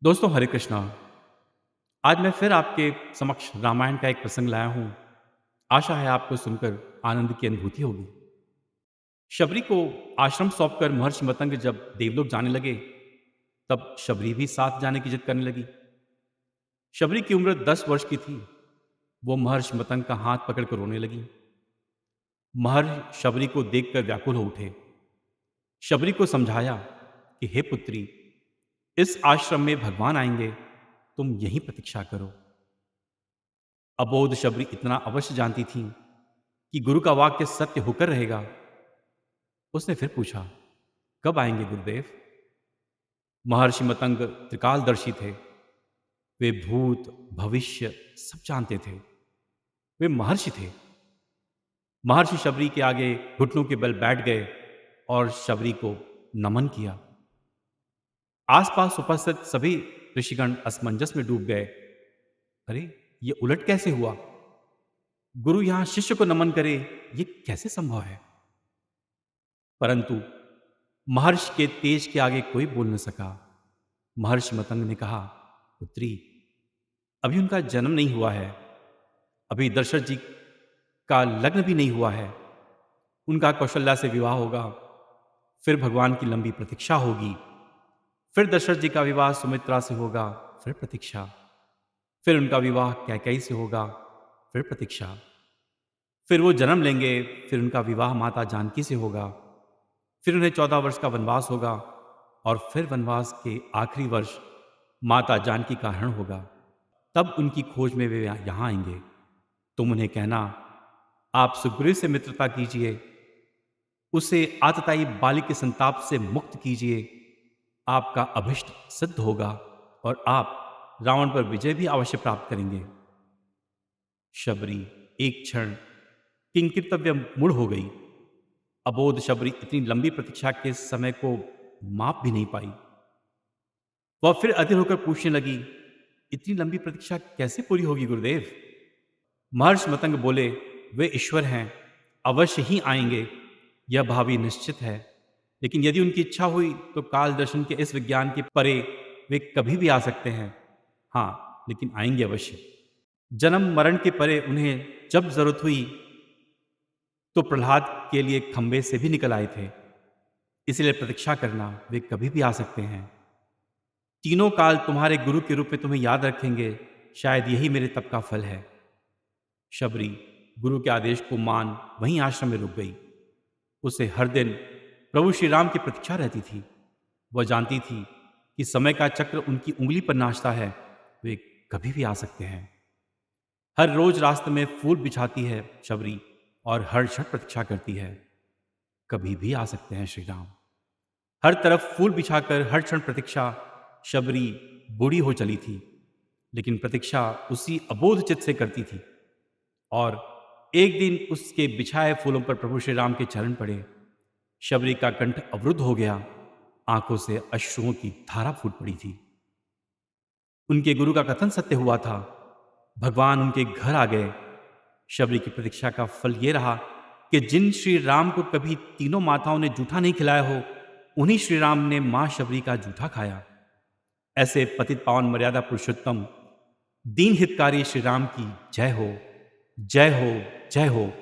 दोस्तों, हरे कृष्णा। आज मैं फिर आपके समक्ष रामायण का एक प्रसंग लाया हूँ। आशा है आपको सुनकर आनंद की अनुभूति होगी। शबरी को आश्रम सौंपकर महर्षि मतंग जब देवलोक जाने लगे, तब शबरी भी साथ जाने की जिद करने लगी। शबरी की उम्र 10 वर्ष की थी। वो महर्षि मतंग का हाथ पकड़कर रोने लगी। महर्षि शबरी को देखकर व्याकुल हो उठे। शबरी को समझाया कि हे पुत्री, इस आश्रम में भगवान आएंगे, तुम यहीं प्रतीक्षा करो। अबोध शबरी इतना अवश्य जानती थी कि गुरु का वाक्य सत्य होकर रहेगा। उसने फिर पूछा, कब आएंगे गुरुदेव? महर्षि मतंग त्रिकालदर्शी थे। वे भूत भविष्य सब जानते थे। वे महर्षि थे। महर्षि शबरी के आगे घुटनों के बल बैठ गए और शबरी को नमन किया। आसपास उपस्थित सभी ऋषिगण असमंजस में डूब गए। अरे, ये उलट कैसे हुआ? गुरु यहां शिष्य को नमन करे, ये कैसे संभव है? परंतु महर्षि के तेज के आगे कोई बोल न सका। महर्षि मतंग ने कहा, पुत्री, अभी उनका जन्म नहीं हुआ है। अभी दशरथ जी का लग्न भी नहीं हुआ है। उनका कौशल्या से विवाह होगा, फिर भगवान की लंबी प्रतीक्षा होगी, फिर दशरथ जी का विवाह सुमित्रा से होगा, फिर प्रतीक्षा, फिर उनका विवाह कैकेयी से होगा, फिर प्रतीक्षा, फिर वो जन्म लेंगे, फिर उनका विवाह माता जानकी से होगा, फिर उन्हें 14 वर्ष का वनवास होगा, और फिर वनवास के आखिरी वर्ष माता जानकी का हरण होगा। तब उनकी खोज में वे यहाँ आएंगे। तुम उन्हें कहना, आप सुग्रीव से मित्रता कीजिए, उसे आतताई बाली के संताप से मुक्त कीजिए। आपका अभिष्ट सिद्ध होगा और आप रावण पर विजय भी अवश्य प्राप्त करेंगे। शबरी एक क्षण किंकृतव्य मूढ़ हो गई। अबोध शबरी इतनी लंबी प्रतीक्षा के समय को माप भी नहीं पाई। वह फिर अधीर होकर पूछने लगी, इतनी लंबी प्रतीक्षा कैसे पूरी होगी गुरुदेव? महर्षि मतंग बोले, वे ईश्वर हैं, अवश्य ही आएंगे, यह भावी निश्चित है। लेकिन यदि उनकी इच्छा हुई तो काल दर्शन के इस विज्ञान के परे वे कभी भी आ सकते हैं। हाँ, लेकिन आएंगे अवश्य। जन्म मरण के परे उन्हें जब जरूरत हुई तो प्रहलाद के लिए खंबे से भी निकल आए थे। इसलिए प्रतीक्षा करना, वे कभी भी आ सकते हैं। तीनों काल तुम्हारे गुरु के रूप में तुम्हें याद रखेंगे। शायद यही मेरे तप का फल है। शबरी गुरु के आदेश को मान वहीं आश्रम में रुक गई। उसे हर दिन प्रभु श्री राम की प्रतीक्षा रहती थी। वह जानती थी कि समय का चक्र उनकी उंगली पर नाचता है, वे कभी भी आ सकते हैं। हर रोज रास्ते में फूल बिछाती है शबरी, और हर क्षण प्रतीक्षा करती है, कभी भी आ सकते हैं श्री राम। हर तरफ फूल बिछाकर हर क्षण प्रतीक्षा। शबरी बूढ़ी हो चली थी, लेकिन प्रतीक्षा उसी अबोध चित्त से करती थी। और एक दिन उसके बिछाए फूलों पर प्रभु श्री राम के चरण पड़े। शबरी का कंठ अवरुद्ध हो गया। आंखों से अश्रुओं की धारा फूट पड़ी थी। उनके गुरु का कथन सत्य हुआ था। भगवान उनके घर आ गए। शबरी की प्रतीक्षा का फल यह रहा कि जिन श्री राम को कभी तीनों माताओं ने जूठा नहीं खिलाया हो, उन्हीं श्री राम ने मां शबरी का जूठा खाया। ऐसे पतित पावन मर्यादा पुरुषोत्तम दीन हितकारी श्री राम की जय हो, जय हो, जय हो।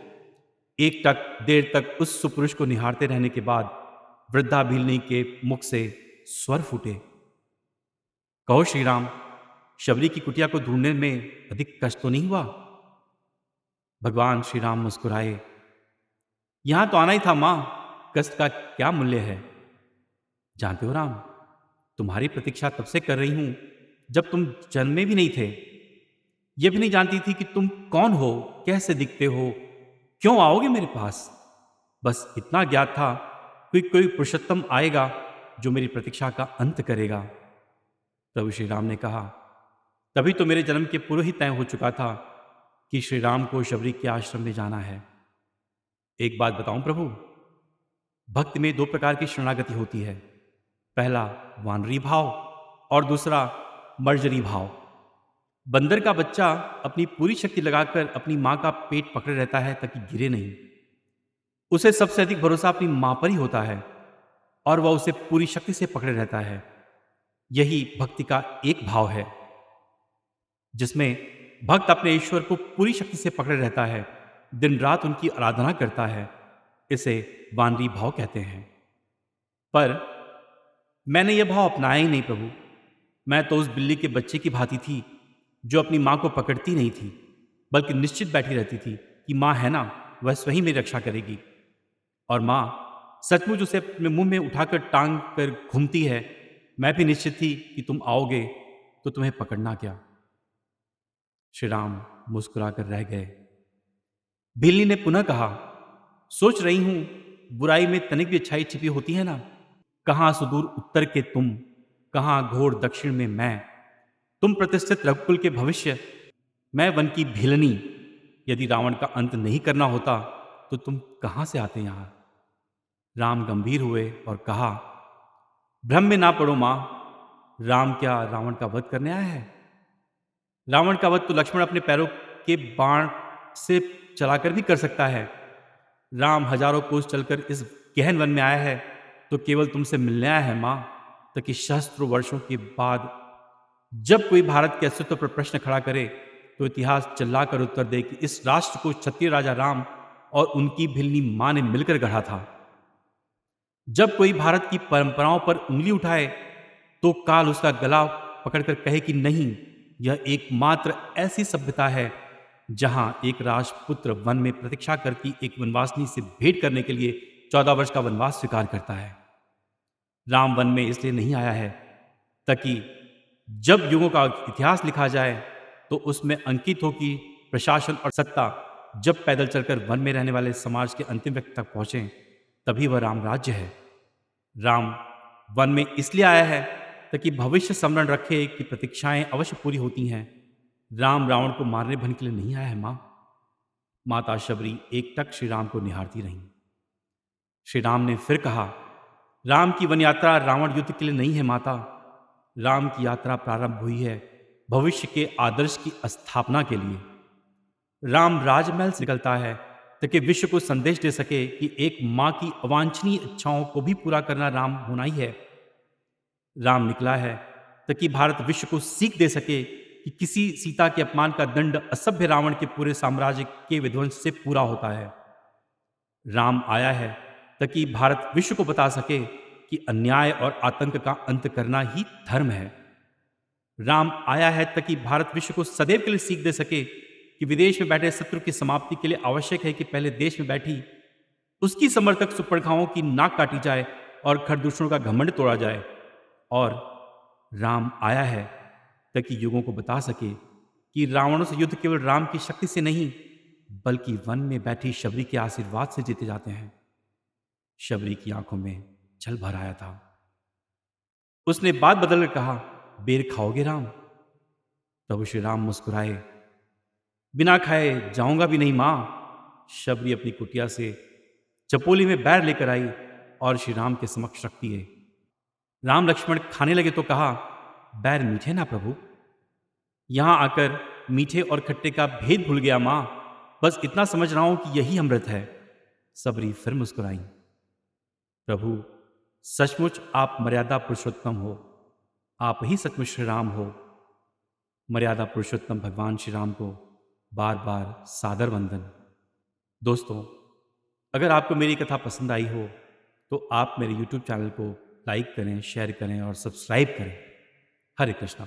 एक टक देर तक उस सुपुरुष को निहारते रहने के बाद वृद्धा भीलनी के मुख से स्वर फूटे, कहो श्री राम, शबरी की कुटिया को ढूंढने में अधिक कष्ट तो नहीं हुआ? भगवान श्री राम मुस्कुराए, यहां तो आना ही था मां, कष्ट का क्या मूल्य है? जानते हो राम, तुम्हारी प्रतीक्षा तब से कर रही हूं जब तुम जन्मे भी नहीं थे। यह भी नहीं जानती थी कि तुम कौन हो, कैसे दिखते हो, क्यों आओगे मेरे पास। बस इतना ज्ञात था कि कोई पुरुषोत्तम आएगा जो मेरी प्रतीक्षा का अंत करेगा। प्रभु श्री राम ने कहा, तभी तो मेरे जन्म के पूर्व ही तय हो चुका था कि श्री राम को शबरी के आश्रम में जाना है। एक बात बताऊं प्रभु, भक्ति में दो प्रकार की शरणागति होती है। पहला वानरी भाव और दूसरा मर्जरी भाव। बंदर का बच्चा अपनी पूरी शक्ति लगाकर अपनी मां का पेट पकड़े रहता है ताकि गिरे नहीं। उसे सबसे अधिक भरोसा अपनी मां पर ही होता है और वह उसे पूरी शक्ति से पकड़े रहता है। यही भक्ति का एक भाव है जिसमें भक्त अपने ईश्वर को पूरी शक्ति से पकड़े रहता है, दिन रात उनकी आराधना करता है। इसे वानरी भाव कहते हैं। पर मैंने यह भाव अपनाया ही नहीं प्रभु। मैं तो उस बिल्ली के बच्चे की भांति थी जो अपनी माँ को पकड़ती नहीं थी, बल्कि निश्चित बैठी रहती थी कि माँ है ना, वह स्वयं मेरी रक्षा करेगी। और माँ सचमुच उसे अपने मुंह में उठाकर टांग कर घूमती है। मैं भी निश्चित थी कि तुम आओगे तो तुम्हें पकड़ना क्या। श्री राम मुस्कुराकर रह गए। बिल्ली ने पुनः कहा, सोच रही हूं बुराई में तनिक भी अच्छाई छिपी होती है ना। कहाँ सुदूर उत्तर के तुम, कहाँ घोर दक्षिण में मैं। तुम प्रतिष्ठित रघुकुल के भविष्य, मैं वन की भीलनी। यदि रावण का अंत नहीं करना होता तो तुम कहाँ से आते यहां। राम गंभीर हुए और कहा, भ्रम में ना पड़ो मां। राम क्या रावण का वध करने आया है? रावण का वध तो लक्ष्मण अपने पैरों के बाण से चलाकर भी कर सकता है। राम हजारों कोस चलकर इस गहन वन में आया है तो केवल तुमसे मिलने आया है मां, ताकि सहस्त्रों वर्षों के बाद जब कोई भारत के अस्तित्व पर प्रश्न खड़ा करे तो इतिहास चिल्लाकर उत्तर दे कि इस राष्ट्र को क्षत्रिय राजा राम और उनकी भिलनी मां ने मिलकर गढ़ा था। जब कोई भारत की परंपराओं पर उंगली उठाए तो काल उसका गला पकड़कर कहे कि नहीं, यह एकमात्र ऐसी सभ्यता है जहां एक राजपुत्र वन में प्रतीक्षा करती एक वनवासिनी से भेंट करने के लिए 14 वर्ष का वनवास स्वीकार करता है। राम वन में इसलिए नहीं आया है ताकि जब युगों का इतिहास लिखा जाए तो उसमें अंकित हो कि प्रशासन और सत्ता जब पैदल चलकर वन में रहने वाले समाज के अंतिम व्यक्ति तक पहुंचे तभी वह राम राज्य है। राम वन में इसलिए आया है ताकि भविष्य स्मरण रखे कि प्रतीक्षाएं अवश्य पूरी होती हैं। राम रावण को मारने भन के लिए नहीं आया है मां। माता शबरी एकटक श्री राम को निहारती रहीं। श्री राम ने फिर कहा, राम की वन यात्रा रावण युद्ध के लिए नहीं है माता। राम की यात्रा प्रारंभ हुई है भविष्य के आदर्श की स्थापना के लिए। राम राजमहल से निकलता है ताकि विश्व को संदेश दे सके कि एक मां की अवांछनीय इच्छाओं को भी पूरा करना राम होना ही है। राम निकला है ताकि भारत विश्व को सीख दे सके कि किसी सीता के अपमान का दंड असभ्य रावण के पूरे साम्राज्य के विध्वंस से पूरा होता है। राम आया है ताकि भारत विश्व को बता सके कि अन्याय और आतंक का अंत करना ही धर्म है। राम आया है ताकि भारत विश्व को सदैव के लिए सीख दे सके कि विदेश में बैठे शत्रु की समाप्ति के लिए आवश्यक है कि पहले देश में बैठी उसकी समर्थक सुपर्खाओं की नाक काटी जाए और खरदूषणों का घमंड तोड़ा जाए। और राम आया है ताकि युगों को बता सके कि रावणों से युद्ध केवल राम की शक्ति से नहीं बल्कि वन में बैठी शबरी के आशीर्वाद से जीते जाते हैं। शबरी की आंखों में जल भर आया था। उसने बात बदलकर कहा, बेर खाओगे राम? प्रभु श्री राम मुस्कुराए, बिना खाए जाऊंगा भी नहीं मां। शबरी अपनी कुटिया से चपोली में बैर लेकर आई और श्री राम के समक्ष रखती है। राम लक्ष्मण खाने लगे तो कहा, बैर मीठे ना प्रभु? यहां आकर मीठे और खट्टे का भेद भूल गया मां। बस इतना समझ रहा हूं कि यही अमृत है। सबरी फिर मुस्कुराई। प्रभु सचमुच आप मर्यादा पुरुषोत्तम हो। आप ही सचमुच श्री राम हो। मर्यादा पुरुषोत्तम भगवान श्री राम को बार बार सादर वंदन। दोस्तों, अगर आपको मेरी कथा पसंद आई हो तो आप मेरे YouTube चैनल को लाइक करें, शेयर करें और सब्सक्राइब करें। हरे कृष्णा।